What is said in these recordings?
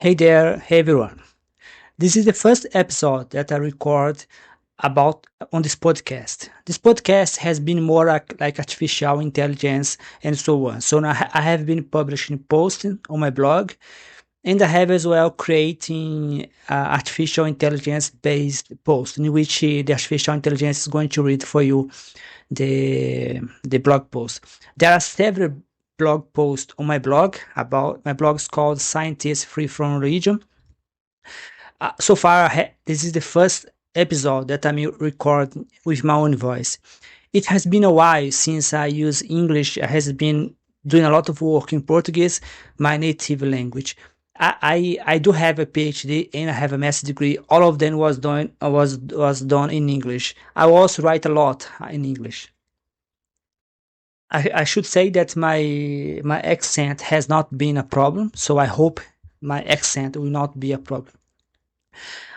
Hey there, hey everyone. This is the first episode that I record about on this podcast. This podcast has been more like artificial intelligence and so on. So now I have been publishing posting on my blog, and I have as well creating artificial intelligence based post in which the artificial intelligence is going to read for you the blog post. There are several blog posts on my blog. About my blog is called Scientists Free from Religion. So far, this is the first episode that I'm recording with my own voice. It has been a while since I use English. I has been doing a lot of work in Portuguese, my native language. I do have a PhD and I have a master's degree. All of them was done in English. I also write a lot in English. I should say that my accent has not been a problem, so I hope my accent will not be a problem.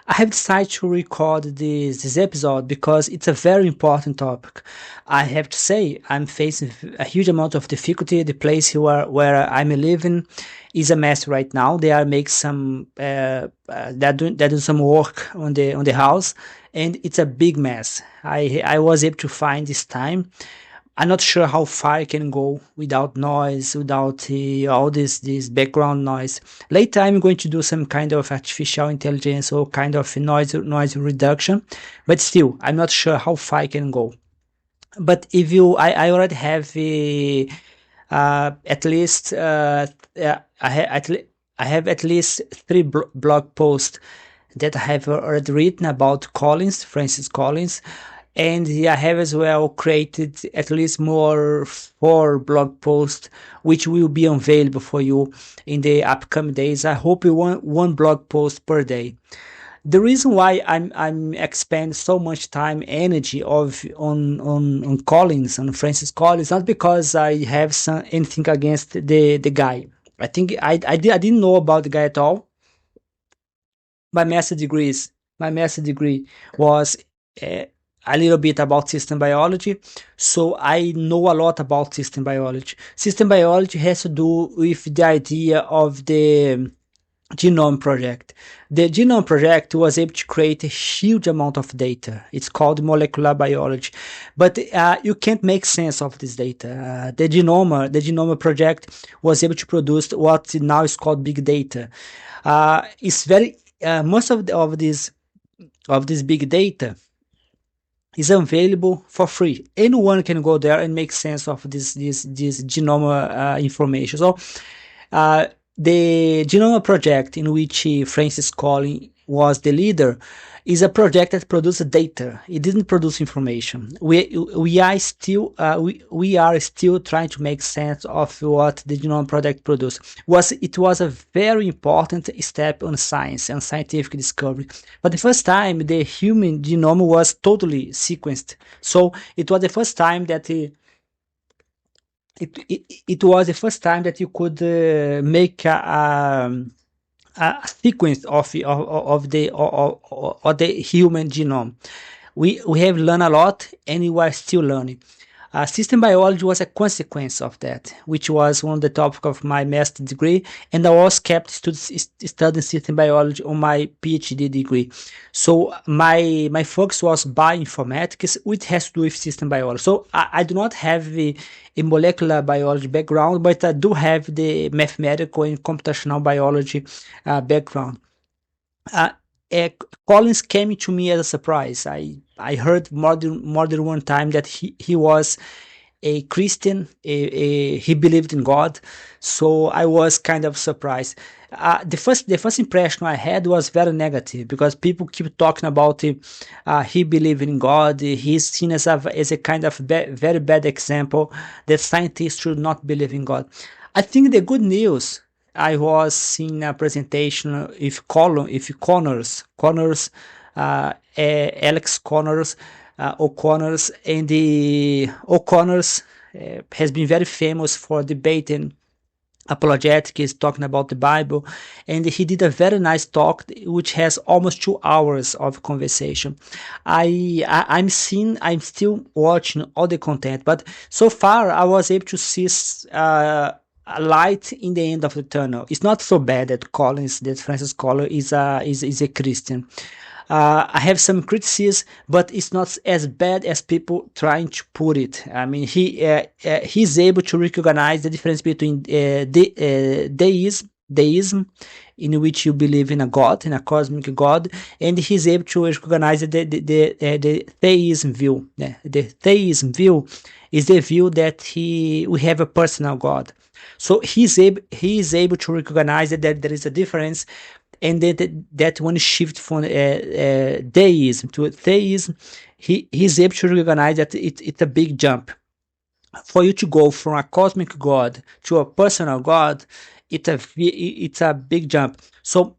I have decided to record this episode because it's a very important topic. I have to say, I'm facing a huge amount of difficulty. The place where I'm living is a mess right now. They are making some, they're doing some work on the house, and it's a big mess. I was able to find this time. I'm not sure how far I can go without noise, without all this background noise. Later, I'm going to do some kind of artificial intelligence or kind of noise reduction, but still, I'm not sure how far I can go. But if you, I already have at least I have at least three blog posts that I have already written about Francis Collins, and I have as well created at least more 4 blog posts, which will be available for you in the upcoming days. I hope you want one blog post per day. The reason why I'm expend so much time, energy on Collins, on Francis Collins, not because I have anything against the guy. I think I didn't know about the guy at all. My master degree was uh, a little bit about system biology, so I know a lot about system biology. System biology has to do with the idea of the Genome Project. The Genome Project was able to create a huge amount of data. It's called molecular biology, but you can't make sense of this data. The Genome Project was able to produce what now is called big data. It's very most of this big data is available for free. Anyone can go there and make sense of this genome information. So the Genome Project, in which Francis Collins was the leader, is a project that produces data. It didn't produce information. We are still trying to make sense of what the Genome Project produced. It was a very important step on science and scientific discovery. But the first time the human genome was totally sequenced. So it was the first time that it was the first time that you could make a sequence of the human genome. We have learned a lot, and we are still learning. System biology was a consequence of that, which was one of the topics of my master's degree, and I was kept studying system biology on my PhD degree. So my focus was bioinformatics, which has to do with system biology. So I do not have a molecular biology background, but I do have the mathematical and computational biology background. Uh, uh, Collins came to me as a surprise. I heard more than one time that he was a Christian, he believed in God, so I was kind of surprised. The first impression I had was very negative because people keep talking about he believed in God. He's seen as a kind of very bad example that scientists should not believe in God. I think the good news, I was seeing a presentation if Alex Connors, O'Connors, and the O'Connors has been very famous for debating apologetics, talking about the Bible, and he did a very nice talk which has almost 2 hours of conversation. I'm still watching all the content, but so far I was able to see a light in the end of the tunnel. It's not so bad that Francis Collins is a Christian. I have some criticism, but it's not as bad as people trying to put it. I mean, he's able to recognize the difference between deism, in which you believe in a god, in a cosmic god, and he's able to recognize the theism view. The theism view is the view that we have a personal god. So he is able to recognize that there is a difference, and that one shift from deism to theism, he's able to recognize that it's a big jump. For you to go from a cosmic god to a personal god, it's a big jump. So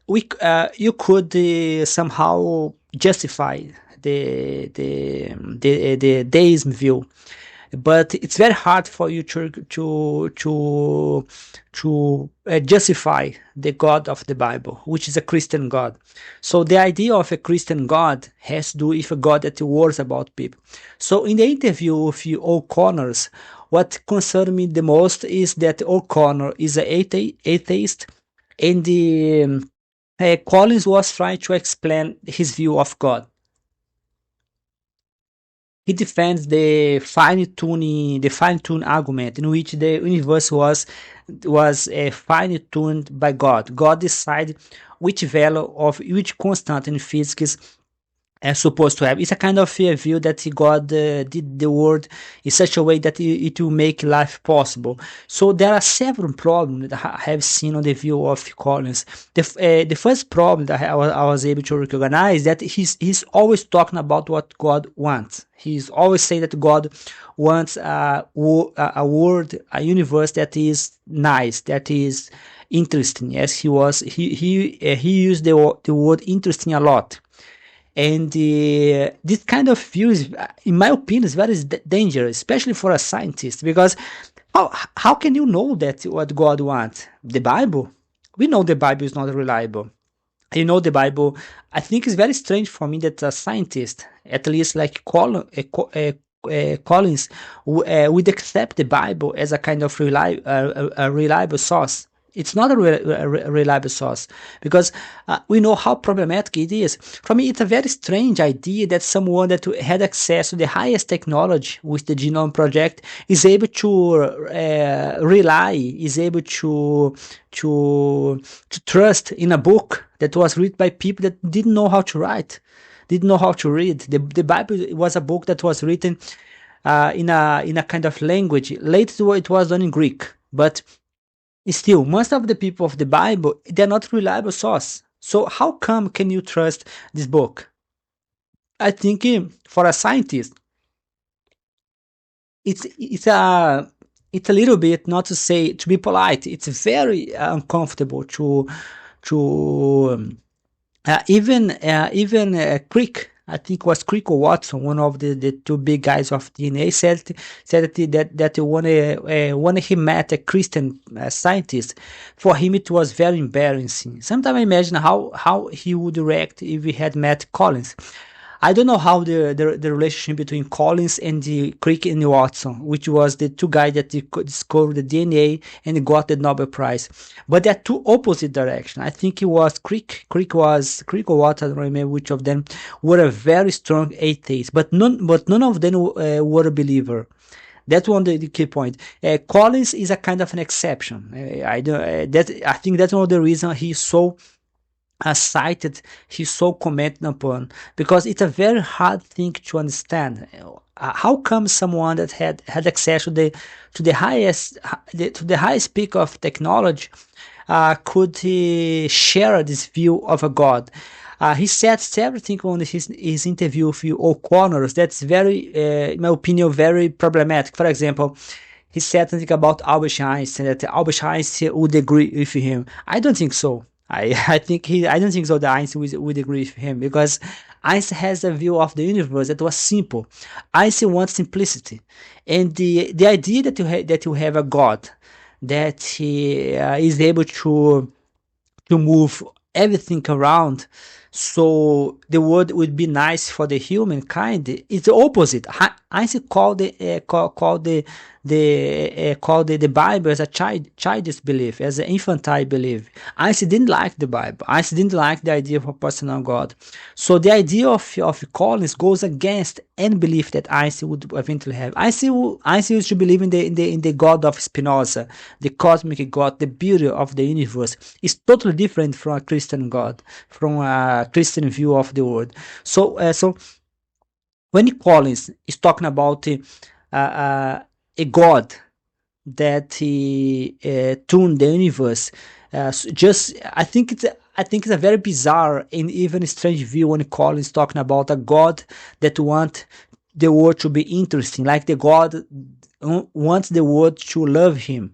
you could somehow justify the deism view, but it's very hard for you to justify the God of the Bible, which is a Christian God. So the idea of a Christian God has to do with a God that worries about people. So in the interview with O'Connors, what concerned me the most is that O'Connor is an atheist, and Collins was trying to explain his view of God. He defends the fine-tuned argument in which the universe was fine-tuned by God. God decided which value of which constant in physics is supposed to have. It's a kind of view that God did the world in such a way that it will make life possible. So there are several problems that I have seen on the view of Collins. The first problem that I was able to recognize that he's always talking about what God wants. He's always saying that God wants a world, a universe that is nice, that is interesting. Yes, he used the word interesting a lot. And this kind of view is, in my opinion, is very dangerous, especially for a scientist, because how can you know that what God wants? The Bible? We know the Bible is not reliable. You know, the Bible, I think it's very strange for me that a scientist, at least like Collins, would accept the Bible as a kind of reliable source. It's not a reliable source, because we know how problematic it is. For me, it's a very strange idea that someone that had access to the highest technology with the Genome Project is able to is able to trust in a book that was written by people that didn't know how to write, didn't know how to read. The Bible was a book that was written in a kind of language. Later, it was done in Greek, but still, most of the people of the Bible, they're not reliable source. So how come can you trust this book? I think for a scientist, it's a little bit, not to say, to be polite, it's very uncomfortable to even Crick, I think it was Crick or Watson, one of the two big guys of DNA, said that when he met a Christian scientist, for him it was very embarrassing. Sometimes I imagine how he would react if he had met Collins. I don't know how the relationship between Collins and the Crick and Watson, which was the two guys that discovered the DNA and got the Nobel Prize. But they're two opposite directions. I think it was Crick or Watson, I don't remember which of them, were a very strong atheist, but none of them were a believer. That's one the key point. Collins is a kind of an exception. I think that's one of the reasons he's so cited, he's so commented upon, because it's a very hard thing to understand. How come someone that had access to the highest peak of technology could share this view of a God? He said several things on his interview with O'Connors that's very, in my opinion, very problematic. For example, he said something about Albert Einstein, that Albert Einstein would agree with him. I don't think so. I don't think so that Einstein would agree with him, because Einstein has a view of the universe that was simple. Einstein wants simplicity, and the idea that you have a God that he is able to move everything around, so the world would be nice for the humankind. It's the opposite. Einstein called the Bible as a childish belief, as an infantile belief. Einstein didn't like the Bible. Einstein didn't like the idea of a personal God. So the idea of Collins goes against any belief that Einstein would eventually have. Einstein used to believe in the God of Spinoza, the cosmic God, the beauty of the universe. It's totally different from a Christian God, from a Christian view of the world. So when Collins is talking about a God that he tuned the universe, just I think it's a very bizarre and even strange view when Collins is talking about a God that wants the world to be interesting, like the God wants the world to love him.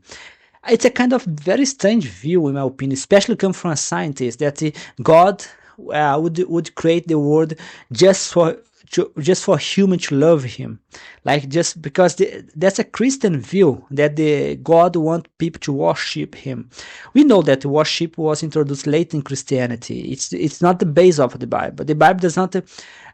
It's a kind of very strange view, in my opinion, especially come from a scientist, that God would create the world just for human to love him, like just because that's a Christian view, that the God want people to worship him. We know that worship was introduced late in Christianity. It's not the base of the Bible. The Bible does not. The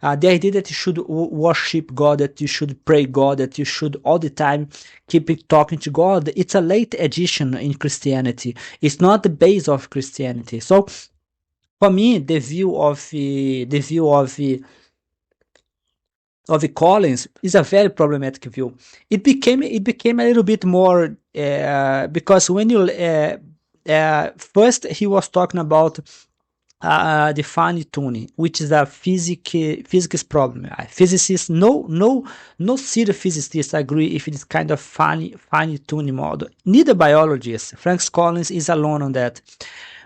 idea that you should worship God, that you should pray God, that you should all the time keep talking to God, it's a late addition in Christianity. It's not the base of Christianity. So for me, the view of the Collins is a very problematic view. It became a little bit more because when you first he was talking about the fine tuning, which is a physics problem. Physicists, no serious physicists agree if it is kind of fine tuning model. Neither biologists. Frank Collins is alone on that.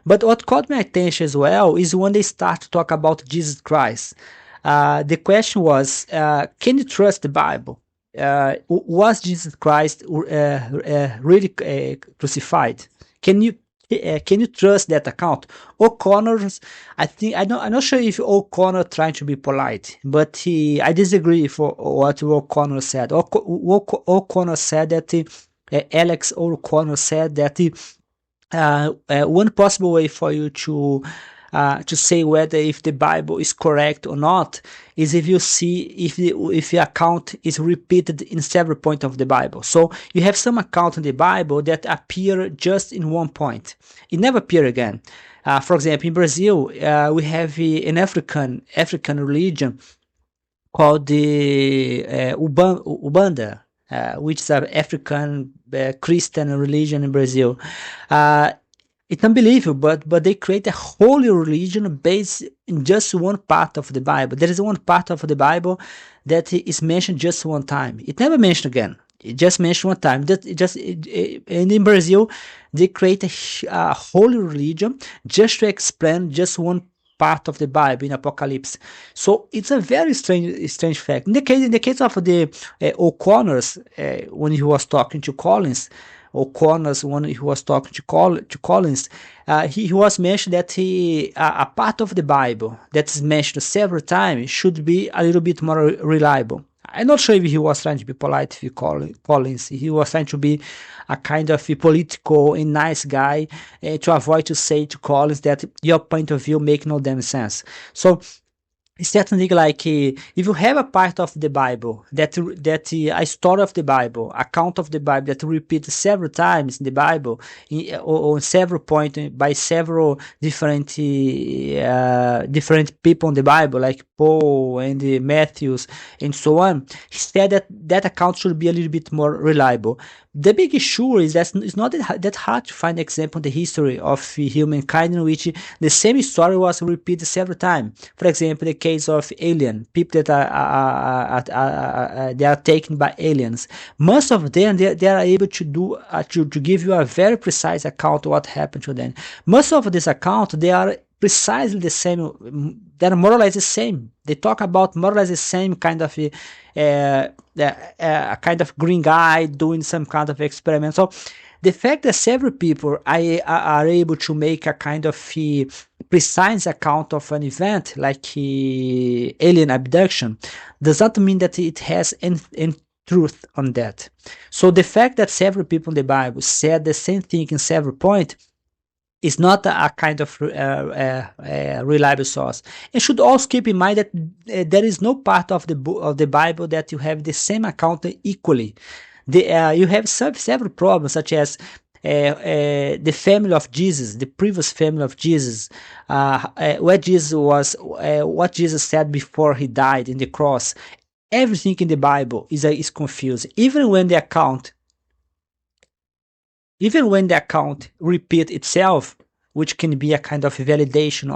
But what caught my attention as well is when they start to talk about Jesus Christ. The question was, can you trust the Bible? Was Jesus Christ really crucified? Can you trust that account? O'Connor's, I'm not sure if O'Connor trying to be polite, but I disagree for what O'Connor said. O'Connor said that Alex O'Connor said that one possible way for you to say whether if the Bible is correct or not is if you see if the account is repeated in several points of the Bible. So you have some account in the Bible that appear just in one point. It never appear again. For example, in Brazil, we have an African religion called the Ubanda, which is an African Christian religion in Brazil. It's unbelievable, but they create a holy religion based in just one part of the Bible. There is one part of the Bible that is mentioned just one time. It never mentioned again. It just mentioned one time. And in Brazil, they create a holy religion just to explain just one part of the Bible in Apocalypse. So it's a very strange fact. In the case of the O'Connors, when he was talking to Collins, O'Connor's when he was talking to Collins, he was mentioned that a part of the Bible that is mentioned several times should be a little bit more reliable. I'm not sure if he was trying to be polite with Collins. He was trying to be a kind of a political and nice guy to avoid to say to Collins that your point of view make no damn sense. So it's certainly like if you have a part of the Bible that a story of the Bible, account of the Bible that repeats several times in the Bible, or several points by several different people in the Bible, like Paul and Matthews and so on, he said that account should be a little bit more reliable. The big issue is that it's not that hard to find example in the history of humankind in which the same story was repeated several times. For example, the case of alien people that they are taken by aliens. Most of them they are able to do to give you a very precise account of what happened to them. Most of this account they are precisely the same. They're more or less the same. They talk about more or less the same kind of a kind of green guy doing some kind of experiment. So the fact that several people are able to make a kind of precise account of an event like alien abduction does not mean that it has any truth on that. So the fact that several people in the Bible said the same thing in several points, It's not a kind of reliable source. And should also keep in mind that there is no part of the Bible that you have the same account equally. You have several problems, such as the family of Jesus, the previous family of Jesus, where Jesus was, what Jesus said before he died in the cross. Everything in the Bible is confused, even when the account repeat itself, which can be a kind of validation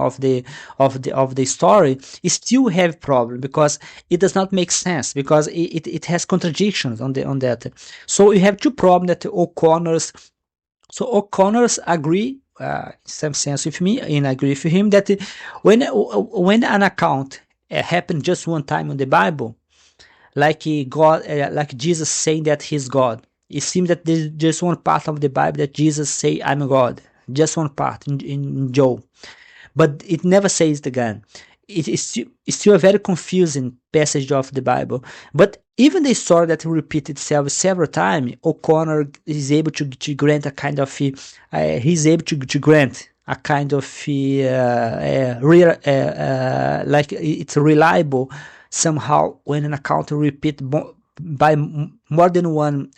of the story, it still have problem because it does not make sense, because it has contradictions on that. So you have two problems that O'Connors agree, in some sense, with me, and I agree with him that when an account happened just one time in the Bible, like God, like Jesus saying that he's God. It seems that there's just one part of the Bible that Jesus say, "I'm God." Just one part in Job, but it never says it again. It's still a very confusing passage of the Bible. But even the story that repeats itself several times, O'Connor is able to grant a kind of he's able to grant a kind of real, like it's reliable somehow when an account repeat by more than one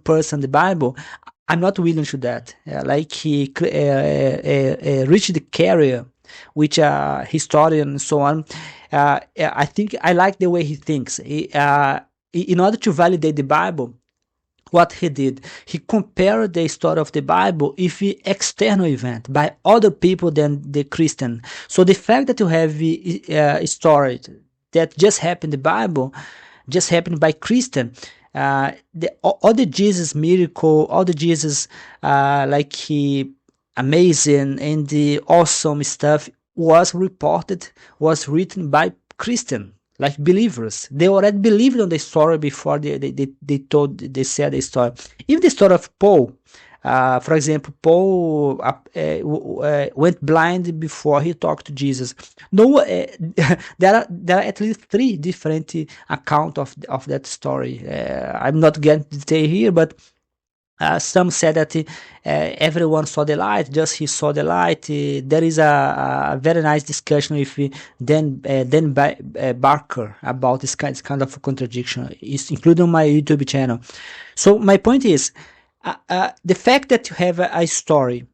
person the Bible. I'm not willing to that. Like Richard Carrier, which historian and so on. I think I like the way he thinks. In order to validate the Bible, what he did, he compared the story of the Bible with an external event by other people than the Christian. So the fact that you have a story that just happened in the Bible, just happened by Christian, all the Jesus miracle, all the Jesus like he amazing and the awesome stuff was written by Christian, like believers. They already believed on the story before they said the story. Even the story of Paul, for example, Paul went blind before he talked to Jesus. No, there are at least 3 different accounts of that story. I'm not getting to detail here, but some said that everyone saw the light, just he saw the light. There is a very nice discussion with Dan Barker about this kind of contradiction. It's included on my YouTube channel. So my point is, the fact that you have a story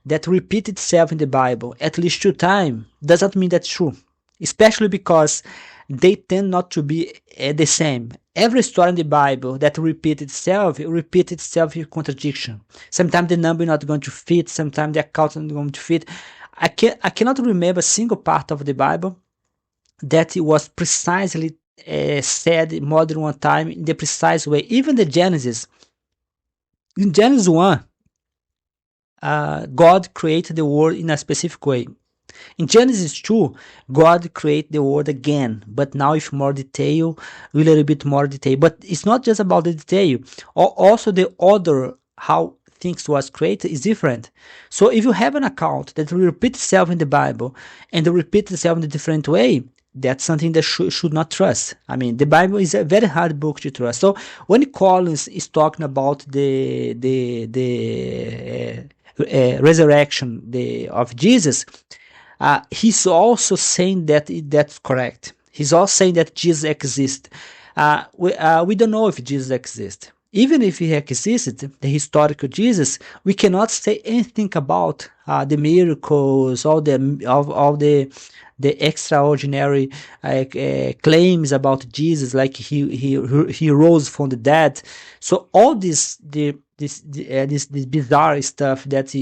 that repeats itself in the Bible at least 2 times does not mean that's true, especially because they tend not to be the same. Every story in the Bible that repeats itself with contradiction. Sometimes the number is not going to fit, sometimes the account is not going to fit. I cannot remember a single part of the Bible that it was precisely said more than one time in the precise way. Even the Genesis. In Genesis 1, God created the world in a specific way. In Genesis 2, God created the world again, but now with more detail, a little bit more detail. But it's not just about the detail. Also the order, how things was created, is different. So if you have an account that will repeat itself in the Bible and repeat itself in a different way, that's something that should not trust. I mean, the Bible is a very hard book to trust. So when Collins is talking about the resurrection of Jesus, he's also saying that that's correct. He's also saying that Jesus exists. We don't know if Jesus exists. Even if he existed, the historical Jesus, we cannot say anything about the miracles, all the extraordinary claims about Jesus, like he rose from the dead. So all this bizarre stuff that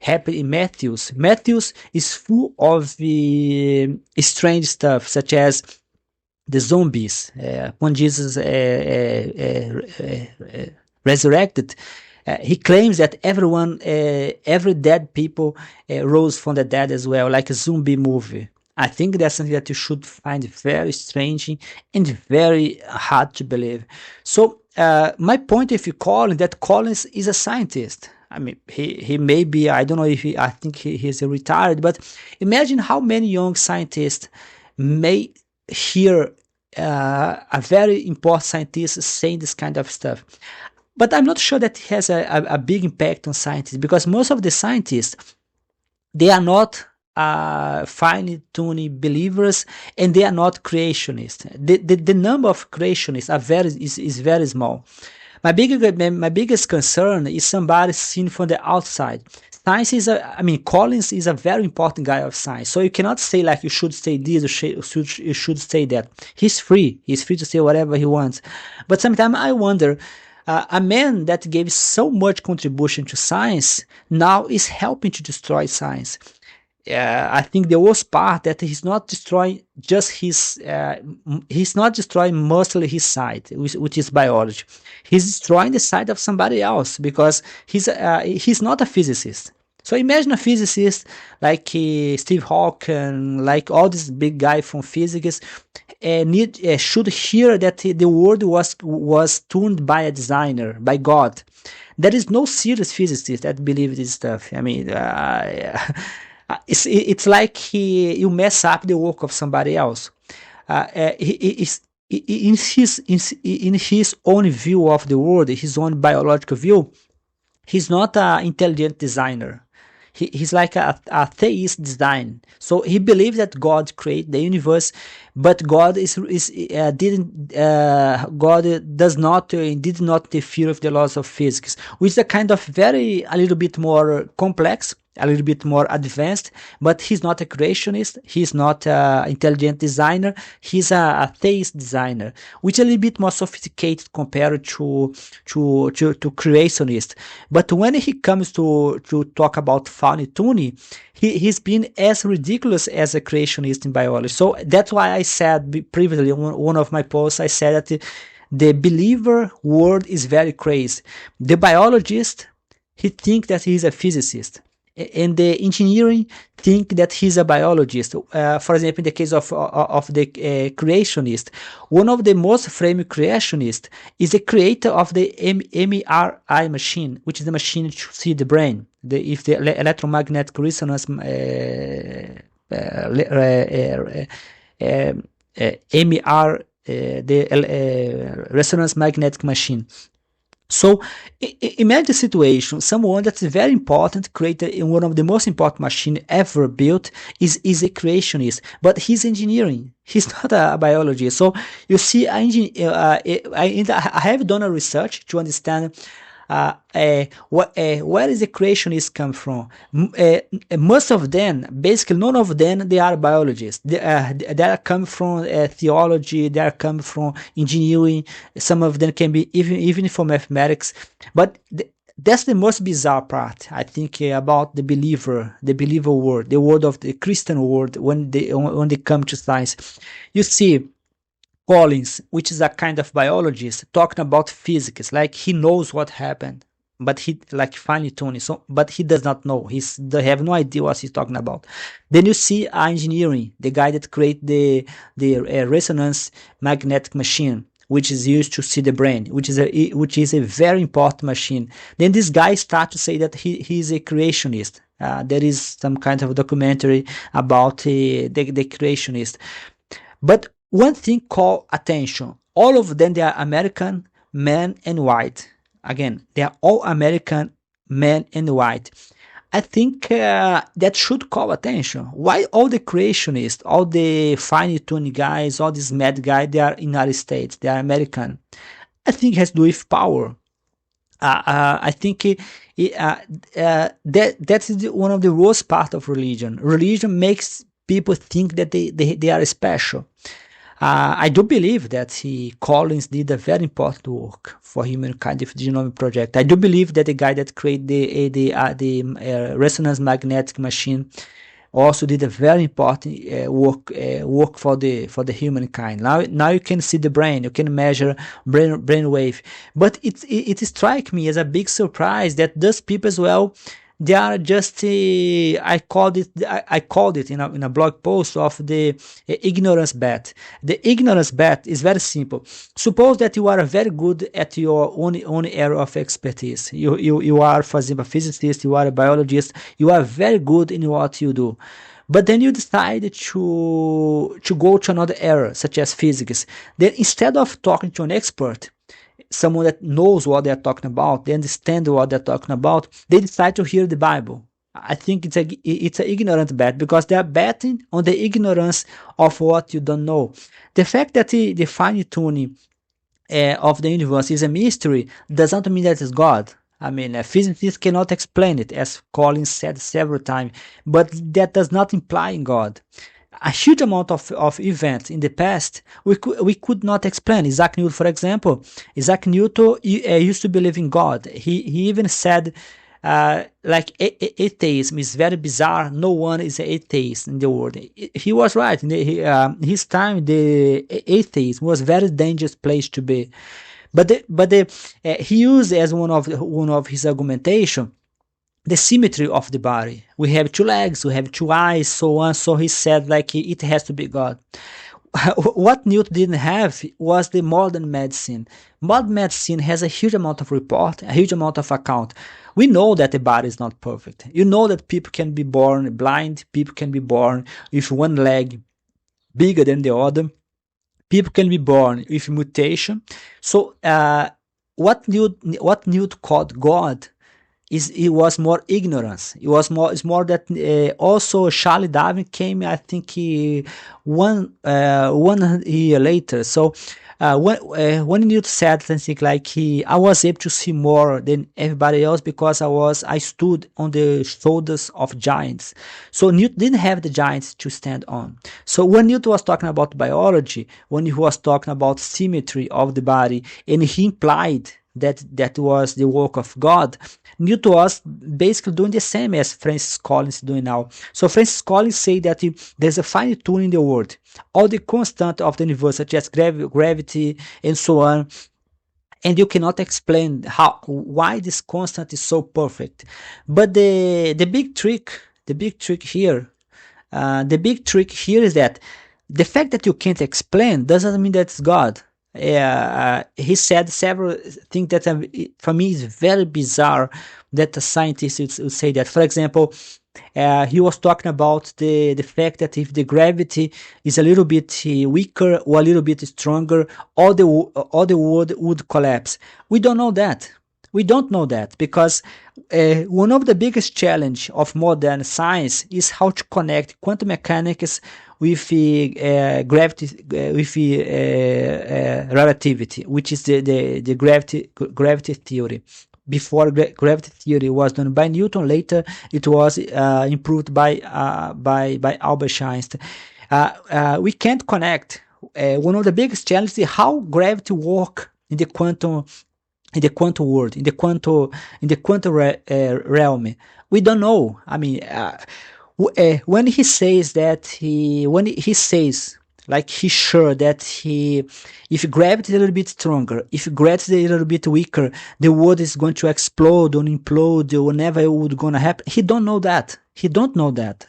happened in Matthew's. Matthew's is full of strange stuff, such as the zombies. When Jesus resurrected, he claims that every dead people rose from the dead as well, like a zombie movie. I think that's something that you should find very strange and very hard to believe. So my point, if you call it, that Collins is a scientist. I mean, he may be, I don't know if I think he's retired, but imagine how many young scientists may hear a very important scientist saying this kind of stuff. But I'm not sure that it has a big impact on scientists, because most of the scientists, they are not fine-tuning believers, and they are not creationists. The number of creationists is very small. My biggest concern is somebody seen from the outside. Science is Collins is a very important guy of science. So you cannot say like you should say this or you should say that. He's free. He's free to say whatever he wants. But sometimes I wonder, a man that gave so much contribution to science now is helping to destroy science. I think the worst part that he's not destroying just he's not destroying mostly his side, which is biology. He's destroying the side of somebody else, because he's not a physicist. So imagine a physicist like Steve Hawking, like all these big guys from physics, should hear that the world was tuned by a designer, by God. There is no serious physicist that believe this stuff. It's like you mess up the work of somebody else. In his own view of the world, his own biological view, he's not an intelligent designer. He's like a theist design. So he believes that God created the universe, but God does not did not interfere with the laws of physics, which is a kind of a little bit more complex, a little bit more advanced. But he's not a creationist. He's not an intelligent designer. He's a theist designer, which is a little bit more sophisticated compared to creationist. But when he comes to talk about fine-tuning, he's been as ridiculous as a creationist in biology. So that's why I said previously in one of my posts, I said that the believer world is very crazy. The biologist, he thinks that he's a physicist, and the engineering think that he's a biologist. For example, in the case of the creationist, one of the most famous creationists is the creator of the MRI machine, which is the machine to see the brain, the electromagnetic resonance MR, the resonance magnetic machine. So imagine the situation, someone that's very important, created in one of the most important machines ever built, is a creationist, but he's engineering. He's not a biologist. So you see, I have done a research to understand where is the creationists come from. Most of them, basically none of them, they are biologists. They are come from theology, they are come from engineering. Some of them can be even from mathematics. But that's the most bizarre part, I think, about the believer world, the world of the Christian world, when they come to science. You see Collins, which is a kind of biologist, talking about physics, like he knows what happened, but he like finely tuning. So, but he does not know. They have no idea what he's talking about. Then you see engineering, the guy that created the resonance magnetic machine, which is used to see the brain, which is a very important machine. Then this guy starts to say that he's a creationist. There is some kind of documentary about the creationist, but one thing called attention. All of them, they are American, men and white. Again, they are all American, men and white. I think that should call attention. Why all the creationists, all the fine-tuned guys, all these mad guys, they are United States, they are American? I think it has to do with power. I think that is one of the worst part of religion. Religion makes people think that they are special. I do believe that Collins did a very important work for humankind with the Genome Project. I do believe that the guy that created the resonance magnetic machine also did a very important work for the humankind. Now you can see the brain, you can measure brain wave, but it strikes me as a big surprise that those people as well, they are just I called it in a blog post of the ignorance bet. The ignorance bet is very simple. Suppose that you are very good at your own area of expertise. You are, for example, a physicist, you are a biologist, you are very good in what you do. But then you decide to go to another area, such as physics. Then instead of talking to an expert, someone that knows what they're talking about, they understand what they're talking about, they decide to hear the Bible. I think it's an ignorant bet, because they are betting on the ignorance of what you don't know. The fact that the fine tuning of the universe is a mystery does not mean that it's God. I mean, physicists cannot explain it, as Collins said several times, but that does not imply God. A huge amount of events in the past we could not explain. Isaac Newton, for example, Isaac Newton used to believe in God. He even said, like, atheism is very bizarre. No one is an atheist in the world. He was right. In his time, the atheism was a very dangerous place to be. He used as one of his argumentation the symmetry of the body. We have two legs, we have two eyes, so on. So he said, like, it has to be God. What Newton didn't have was the modern medicine. Modern medicine has a huge amount of report, a huge amount of account. We know that the body is not perfect. You know that people can be born blind, people can be born with one leg bigger than the other, people can be born with mutation. So what Newton called God it was more ignorance. It's more that also Charles Darwin came, I think, 1 year later. So when Newton said something like I was able to see more than everybody else because I stood on the shoulders of giants. So Newton didn't have the giants to stand on. So when Newton was talking about biology, when he was talking about symmetry of the body, and he implied that was the work of God, Newton was basically doing the same as Francis Collins is doing now. So Francis Collins say that there's a fine tuning in the world. All the constant of the universe, such as gravity and so on, and you cannot explain why this constant is so perfect. But the big trick here is that the fact that you can't explain doesn't mean that it's God. He said several things that for me is very bizarre that a scientist would say that. For example, he was talking about the fact that if the gravity is a little bit weaker or a little bit stronger, all the world would collapse. We don't know that. We don't know that because one of the biggest challenge of modern science is how to connect quantum mechanics with gravity, with relativity, which is the gravity theory. Before gravity theory was done by Newton, later it was improved by Albert Einstein. We can't connect. One of the biggest challenges is how gravity works in the quantum world, in the quantum realm. We don't know. I mean, when he says like he's sure that if gravity is a little bit stronger, if gravity is a little bit weaker, the world is going to explode or implode or whatever it would gonna happen. He don't know that. He don't know that.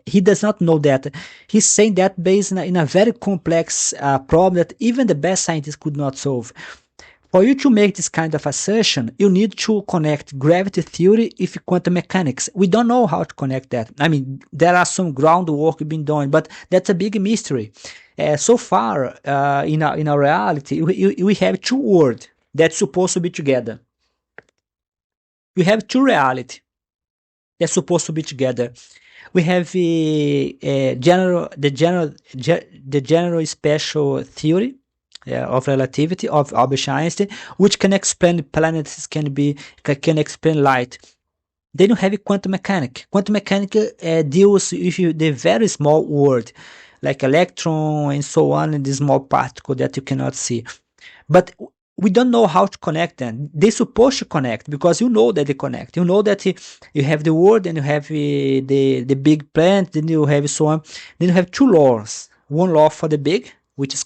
He does not know that. He's saying that based in a very complex problem that even the best scientists could not solve. For you to make this kind of assertion, you need to connect gravity theory with quantum mechanics. We don't know how to connect that. I mean, there are some groundwork being done, but that's a big mystery. So far, in our reality, we have two worlds that's supposed to be together. We have two realities that's supposed to be together. We have the general special theory of relativity of Albert Einstein, which can explain planets, can explain light. Then you have quantum mechanics. Quantum mechanics deals with the very small world, like electron and so on, and the small particle that you cannot see. But we don't know how to connect them. They're supposed to connect because you know that they connect. You know that you have the world and you have the big planet, then you have so on. Then you have two laws. One law for the big, which is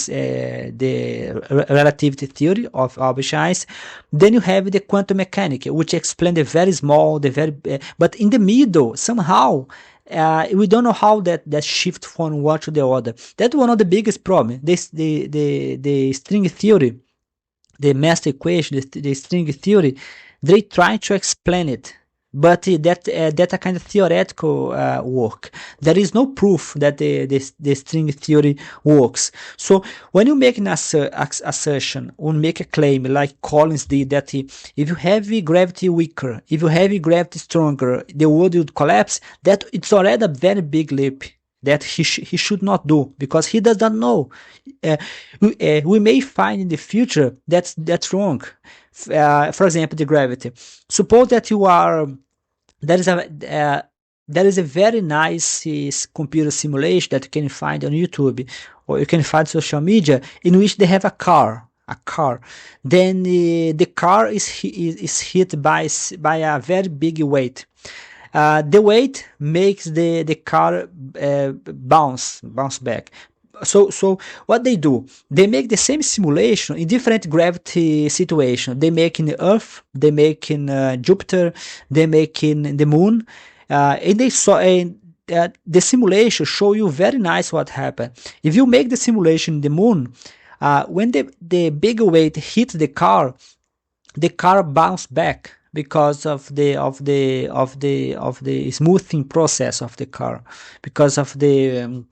the relativity theory of Albert Einstein. Then you have the quantum mechanics, which explain the very small, but in the middle, somehow, we don't know how that shift from one to the other. That's one of the biggest problems. The string theory, the master equation, the string theory, they try to explain it, but that's a kind of theoretical work. There is no proof that the string theory works. So when you make an assertion or make a claim like Collins did, that if you have gravity weaker, if you have gravity stronger, the world would collapse, that it's already a very big leap that he should not do, because he does not know. We may find in the future that's wrong. For example, the gravity. Suppose that you are there is a very nice computer simulation that you can find on YouTube, or you can find social media, in which they have a car. Then the car is hit by a very big weight. The weight makes the car bounce back. So what they do, they make the same simulation in different gravity situations. They make in the Earth, they make in Jupiter, they make in the Moon, and they saw the simulation show you very nice what happened. If you make the simulation in the Moon, when the big weight hit the car bounced back, because of the smoothing process of the car, because of the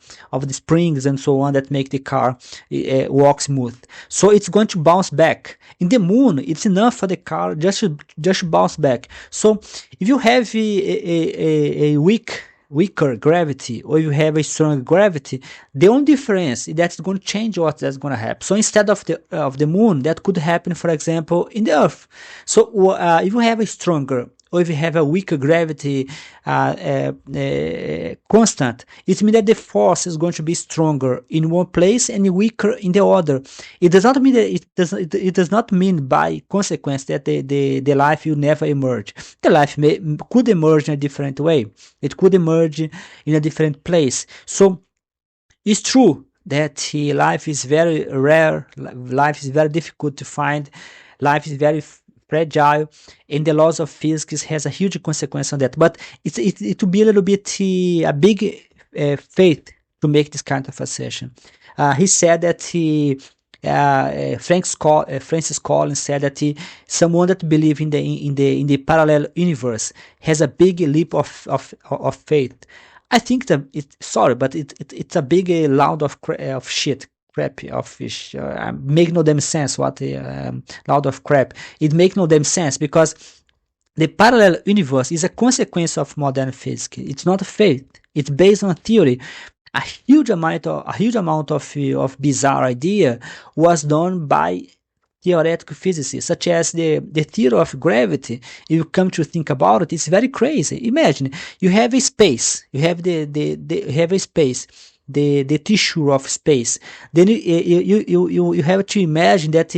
springs and so on that make the car walk smooth. So it's going to bounce back. In the Moon, it's enough for the car just to bounce back. So if you have a weaker gravity, or you have a strong gravity, the only difference is that's going to change what that's going to happen. So instead of the Moon, that could happen, for example, in the Earth. So if you have a stronger or if you have a weaker gravity constant, it means that the force is going to be stronger in one place and weaker in the other. It does not mean that it does not mean by consequence that the life will never emerge. The life could emerge in a different way. It could emerge in a different place. So it's true that life is very rare, life is very difficult to find, life is very fragile, and the laws of physics has a huge consequence on that. But it will be a little bit a big faith to make this kind of assertion. He said that Francis Collins said that someone that believes in the parallel universe has a big leap of faith. I think that it's a big load of shit. Crap of fish make no damn sense. What loud of crap, it make no damn sense, because the parallel universe is a consequence of modern physics. It's not a faith, it's based on theory. A huge amount of bizarre idea was done by theoretical physicists, such as the theory of gravity. If you come to think about it, it's very crazy. Imagine you have a space, you have the tissue of space. Then you have to imagine that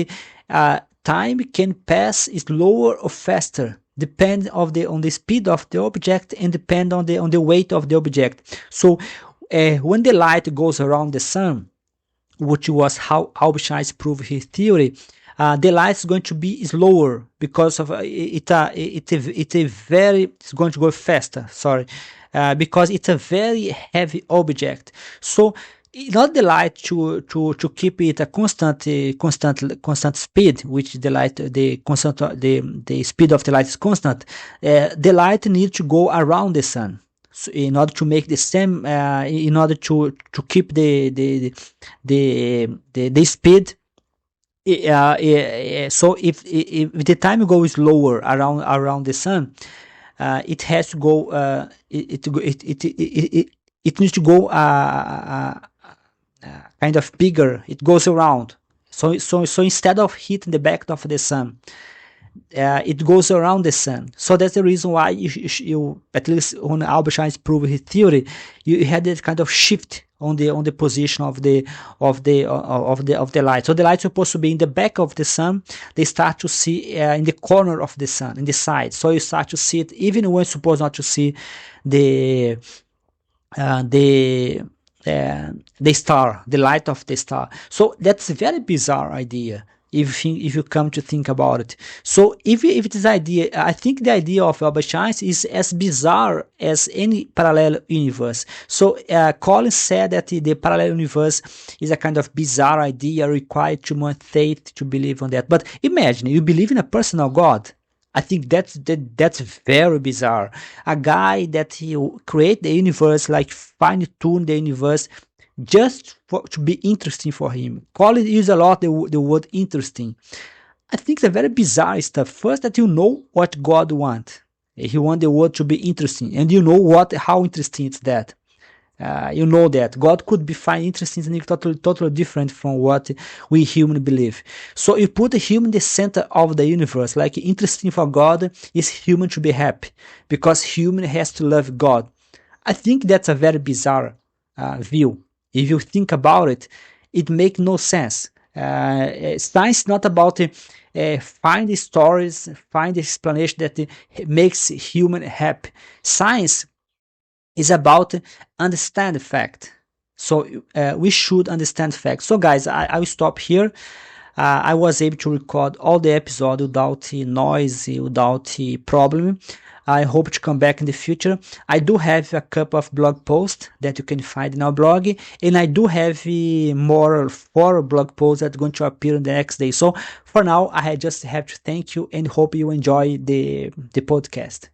time can pass slower or faster, depend on the speed of the object and depend on the weight of the object. So when the light goes around the sun, which was how Albert Einstein proved his theory, the light is going to be slower because of it's going to go faster. Sorry. Because it's a very heavy object. So in order the light to keep it a constant speed, which the speed of the light is constant, the light needs to go around the sun. So in order to make the same, in order to keep the speed. So if the time goes lower around the sun, it has to go. It needs to go kind of bigger. It goes around. So instead of hitting the back of the sun, it goes around the sun. So that's the reason why you at least when Albert Einstein proved his theory, you had that kind of shift on the position of the light. So the light is supposed to be in the back of the sun. They start to see in the corner of the sun, in the side. So you start to see it even when you're supposed not to see the star, the light of the star. So that's a very bizarre idea if you come to think about it. So if this idea, I think the idea of Albert Einstein is as bizarre as any parallel universe. So Collins said that the parallel universe is a kind of bizarre idea required to more faith to believe on that. But imagine you believe in a personal God. I think that's very bizarre. A guy that he create the universe, like fine tune the universe, just to be interesting for him. Collins use a lot the word interesting. I think it's a very bizarre stuff. First, that you know what God wants. He wants the world to be interesting, and you know how interesting it's that. You know that God could be find interesting something totally different from what we human believe. So you put the human in the center of the universe. Like interesting for God is human to be happy because human has to love God. I think that's a very bizarre view. If you think about it, it makes no sense. Science is not about find the stories, find the explanation that makes human happy. Science is about understand the fact. So we should understand facts. So guys, I will stop here. I was able to record all the episode without noise, without problem. I hope to come back in the future. I do have a couple of blog posts that you can find in our blog, and I do have more 4 blog posts that are going to appear in the next day. So for now, I just have to thank you and hope you enjoy the podcast.